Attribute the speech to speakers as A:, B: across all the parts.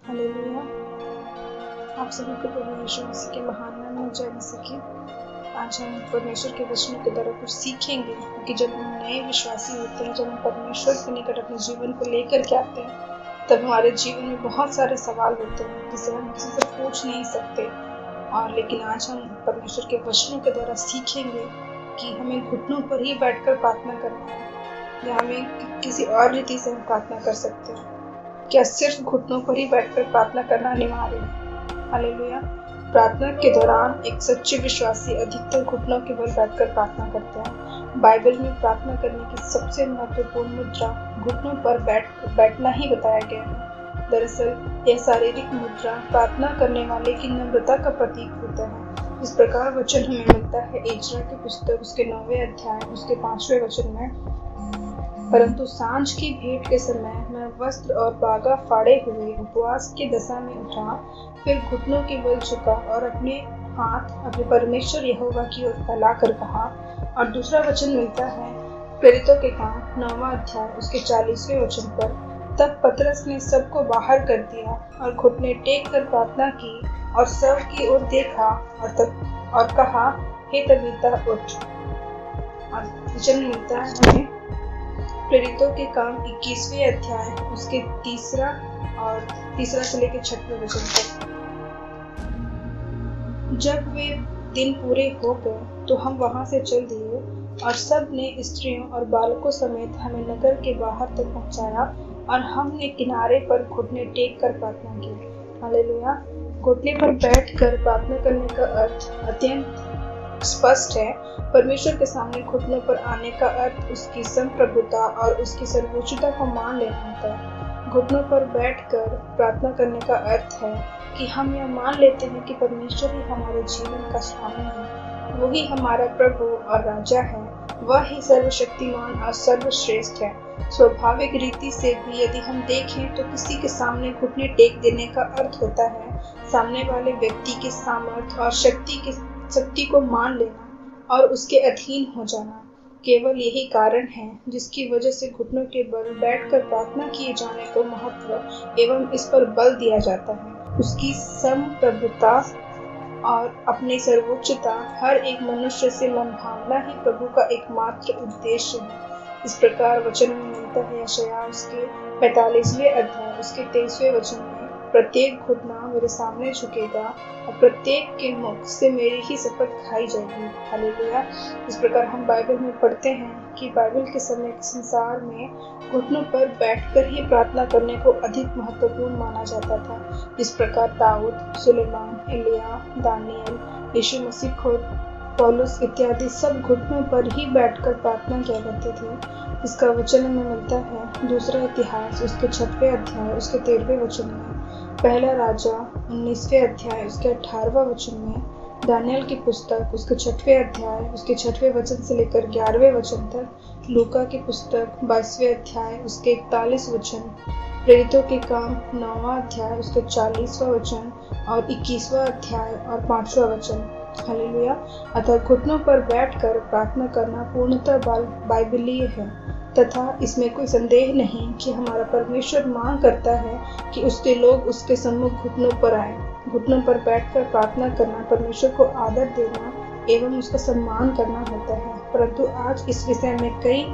A: Hallelujah. आप सभी को प्रभु यीशु मसीह के महान नाम में जय मसीह की। आज हम परमेश्वर के वचनों के द्वारा कुछ सीखेंगे कि जब हम नए विश्वासी होते हैं, जब हम परमेश्वर के निकट अपने जीवन को लेकर के आते हैं, तब हमारे जीवन में बहुत सारे सवाल होते हैं जिसे हम किसी से पूछ नहीं सकते। और लेकिन आज हम परमेश्वर के वचनों के द्वारा सीखेंगे कि हमें घुटनों पर ही बैठकर प्रार्थना करना है या हमें किसी और रीति से हम प्रार्थना कर सकते हैं। क्या सिर्फ घुटनों पर ही बैठकर प्रार्थना करना अनिवार्य है? हालेलुया। प्रार्थना के दौरान एक सच्चे विश्वासी अधिकतर घुटनों के बल बैठकर प्रार्थना करते हैं। बाइबल में प्रार्थना करने की सबसे महत्वपूर्ण मुद्रा घुटनों पर बैठना ही बताया गया है। दरअसल यह शारीरिक मुद्रा प्रार्थना करने वाले की नम्रता का प्रतीक होता है। इस प्रकार वचन हमें मिलता है एजरा की पुस्तक उसके 9वें अध्याय उसके 5वें वचन में, परंतु सांझ की भेंट के समय मैं वस्त्र और बागा फाड़े हुए उपवास की दशा में उठा, फिर घुटनों के बल झुका और अपने हाथ अपने परमेश्वर यहोवा की ओर फैला कर कहा। और दूसरा वचन मिलता है प्रेरितों के काम 9वां अध्याय उसके 40वें वचन पर, तब पतरस ने सबको बाहर कर दिया और घुटने टेक कर प्रार्थना की और सब की ओर देखा और कहा, हे तबीता उठ। और वचन मिलता है हमें प्रेरितों के काम 21वें अध्याय उसके 3 से लेकर 6वें वचन तक। जब वे दिन पूरे हो गए तो हम वहां से चल दिए और सब ने स्त्रियों और बालकों समेत हमें नगर के बाहर तक पहुंचाया और हमने किनारे पर घुटने टेक कर प्रार्थना की। हालेलुया। घुटने पर बैठकर प्रार्थना करने का अर्थ अत्यंत स्पष्ट है। परमेश्वर के सामने घुटनों पर आने का अर्थ उसकी संप्रभुता और उसकी सर्वोच्चता को मान लेना होता है। घुटनों पर बैठकर प्रार्थना करने का अर्थ है कि हम यह मान लेते हैं कि परमेश्वर ही हमारे जीवन का स्वामी है, वही हमारा प्रभु और राजा है, वह ही सर्वशक्तिमान और सर्वश्रेष्ठ है। स्वाभाविक रीति से भी यदि हम देखें तो किसी के सामने घुटने टेक देने का अर्थ होता है सामने वाले व्यक्ति के सामर्थ्य और शक्ति को मान लेना और उसके अधीन हो जाना। केवल यही कारण है जिसकी वजह से घुटनों के बल बैठकर प्रार्थना किए जाने को महत्व एवं इस पर बल दिया जाता है। उसकी संप्रभुता और अपनी सर्वोच्चता हर एक मनुष्य से मन भावना ही प्रभु का एकमात्र उद्देश्य है। इस प्रकार वचन में मिलता है यशायाह उसके 45वें अध्याय उसके 23वें वचन में, प्रत्येक घुटना मेरे सामने झुकेगा और प्रत्येक के मुख से मेरी ही शपथ खाई जाएगी। हालेलुया। इस प्रकार हम बाइबल में पढ़ते हैं कि बाइबल के समय के संसार में घुटनों पर बैठकर ही प्रार्थना करने को अधिक महत्वपूर्ण माना जाता था। इस प्रकार दाऊद, सुलेमान, एलिया, दानियल, यीशु मसीह खुद, पौलुस इत्यादि सब घुटनों पर ही बैठकर प्रार्थना किया करते थे। इसका वचन में मिलता है दूसरा इतिहास उसके 6वें अध्याय उसके 13वें वचन में, पहला राजा 19वें अध्याय उसके 18वां वचन में, दानियल की पुस्तक उसके 6वें अध्याय उसके 6वें वचन से लेकर 11वें वचन तक, लूका की पुस्तक 22वें अध्याय उसके 41 वचन, प्रेरितों के काम 9वां अध्याय उसके 40वां वचन और 21वां अध्याय और 5वां वचन। हालेलुया। अतः घुटनों पर बैठकर प्रार्थना करना पूर्णतः बाइबलीय है तथा इसमें कोई संदेह नहीं कि हमारा परमेश्वर मांग करता है कि उसके लोग उसके सम्मुख घुटनों पर आए। घुटनों पर बैठकर प्रार्थना करना परमेश्वर को आदर देना एवं उसका सम्मान करना होता है। परंतु आज इस विषय में कई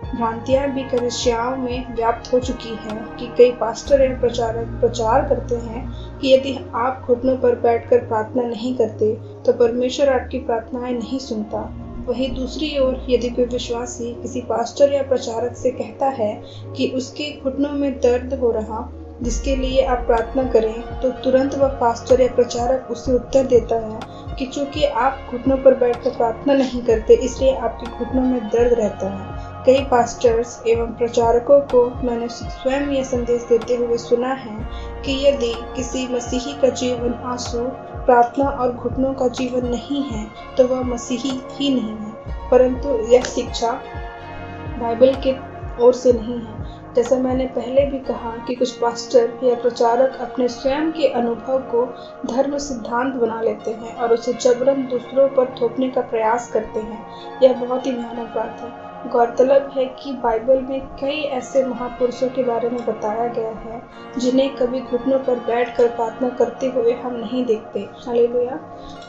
A: भ्रांतियां भी कलीसियाओं में व्याप्त हो चुकी हैं कि कई पास्टर एवं प्रचारक प्रचार करते हैं कि यदि आप घुटनों पर बैठकर प्रार्थना नहीं करते तो परमेश्वर आपकी प्रार्थनाएं नहीं सुनता। वहीं दूसरी ओर यदि कोई विश्वासी किसी पास्टर या प्रचारक से कहता है कि उसके घुटनों में दर्द हो रहा जिसके लिए आप प्रार्थना करें, तो तुरंत वह पास्टर या प्रचारक उसे उत्तर देता है कि चूंकि आप घुटनों पर बैठकर प्रार्थना नहीं करते इसलिए आपके घुटनों में दर्द रहता है। कई पास्टर्स एवं प्रचारकों को मैंने स्वयं यह संदेश देते हुए सुना है कि यदि किसी मसीही का जीवन आंसू, प्रार्थना और घुटनों का जीवन नहीं है तो वह मसीही ही नहीं है। परंतु यह शिक्षा बाइबल के ओर से नहीं है। जैसा मैंने पहले भी कहा कि कुछ पास्टर या प्रचारक अपने स्वयं के अनुभव को धर्म सिद्धांत बना लेते हैं और उसे जबरन दूसरों पर थोपने का प्रयास करते हैं। यह बहुत ही भयानक बात है। गौरतलब है कि बाइबल में कई ऐसे महापुरुषों के बारे में बताया गया है जिन्हें कभी घुटनों पर बैठकर प्रार्थना करते हुए हम नहीं देखते। हालेलुया।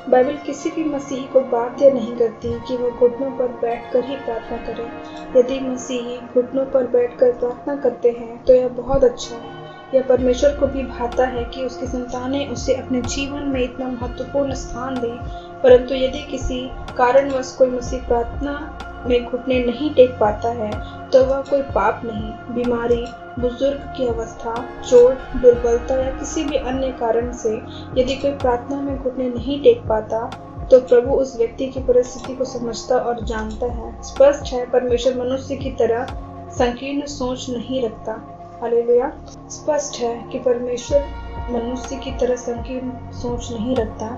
A: बाइबल किसी भी मसीही को बाध्य नहीं करती कि वह घुटनों पर बैठकर ही प्रार्थना करे। यदि मसीही घुटनों पर बैठकर प्रार्थना करते हैं तो यह बहुत अच्छा है। यह परमेश्वर को भी भाता है कि उसकी संतानें उसे अपने जीवन में इतना महत्वपूर्ण स्थान दें। परंतु यदि किसी कारणवश कोई मसीह प्रार्थना में घुटने नहीं टेक पाता है तो वह कोई पाप नहीं, बीमारी, बुजुर्ग की अवस्था, चोट, दुर्बलता या किसी भी अन्य कारण से यदि कोई प्रार्थना में घुटने नहीं टेक पाता तो प्रभु उस व्यक्ति की परिस्थिति को समझता और जानता है। स्पष्ट है, परमेश्वर मनुष्य की तरह संकीर्ण सोच नहीं रखता। हालेलुया। स्पष्ट है कि परमेश्वर मनुष्य की तरह संकीर्ण सोच नहीं रखता।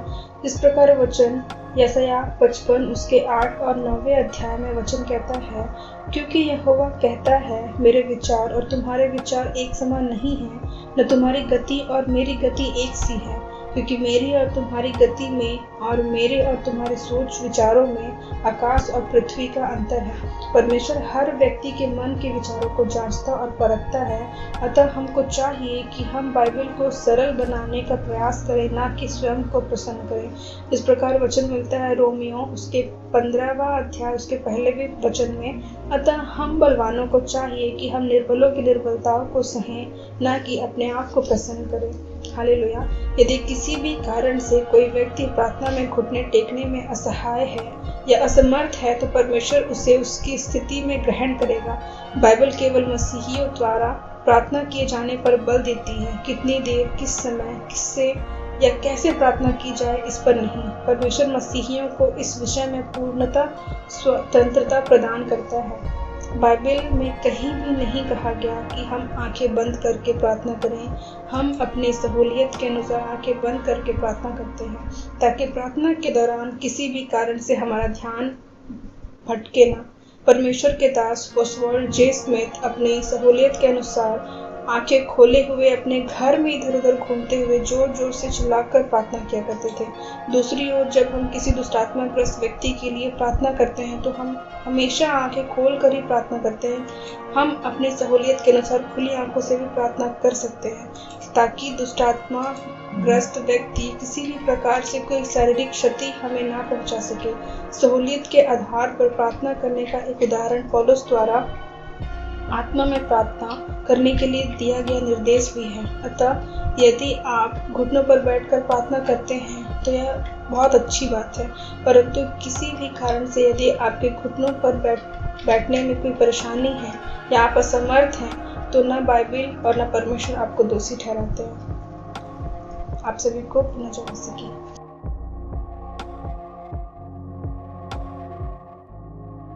A: इस प्रकार वचन यशायाह 55 उसके 8 और 9वें अध्याय में वचन कहता है, क्योंकि यहोवा कहता है, मेरे विचार और तुम्हारे विचार एक समान नहीं है, न तुम्हारी गति और मेरी गति एक सी है। क्योंकि मेरी और तुम्हारी गति में और मेरे और तुम्हारे सोच विचारों में आकाश और पृथ्वी का अंतर है। परमेश्वर हर व्यक्ति के मन के विचारों को जांचता और परखता है। अतः हमको चाहिए कि हम बाइबल को सरल बनाने का प्रयास करें, ना कि स्वयं को प्रसन्न करें। इस प्रकार वचन मिलता है रोमियो उसके 15वां अध्याय उसके पहले वचन में, अतः हम बलवानों को चाहिए कि हम निर्बलों की निर्बलताओं को सहें, ना कि अपने आप को प्रसन्न करें। हालेलुया। यदि किसी भी कारण से कोई व्यक्ति प्रार्थना में घुटने टेकने में असहाय है या असमर्थ है तो परमेश्वर उसे उसकी स्थिति में ग्रहण करेगा। बाइबल केवल मसीहियों द्वारा प्रार्थना किए जाने पर बल देती है। कितनी देर, किस समय, किससे या कैसे प्रार्थना की जाए इस पर नहीं। परमेश्वर मसीहियों को इस विषय में पूर्णतः स्वतंत्रता प्रदान करता है। बाइबल में कहीं भी नहीं कहा गया कि हम आंखें बंद करके प्रार्थना करें। हम अपनी सहूलियत के अनुसार आंखें बंद करके प्रार्थना करते हैं ताकि प्रार्थना के दौरान किसी भी कारण से हमारा ध्यान भटके ना। परमेश्वर के दास ओसवाल्ड जे स्मिथ अपनी सहूलियत के अनुसार आंखें खोले हुए अपने घर में इधर उधर घूमते हुए जोर जोर से चिल्लाकर प्रार्थना किया करते थे। दूसरी ओर जब हम किसी दुष्टात्माग्रस्त व्यक्ति के लिए प्रार्थना करते हैं तो हम हमेशा आंखें खोल कर ही प्रार्थना करते हैं। हम अपनी सहूलियत के अनुसार खुली आंखों से भी प्रार्थना कर सकते हैं ताकि दुष्टात्माग्रस्त व्यक्ति किसी भी प्रकार से कोई शारीरिक क्षति हमें ना पहुंचा सके। सहूलियत के आधार पर प्रार्थना करने का एक उदाहरण पौलुस द्वारा आत्मा में प्रार्थना करने के लिए दिया गया निर्देश भी है। अतः यदि आप घुटनों पर बैठकर प्रार्थना करते हैं तो यह बहुत अच्छी बात है। परंतु किसी भी कारण से यदि आपके घुटनों पर बैठने में कोई परेशानी है या आप असमर्थ हैं तो न बाइबल और न परमेश्वर आपको दोषी ठहराते हैं। आप सभी को पुनः जय मसीह की।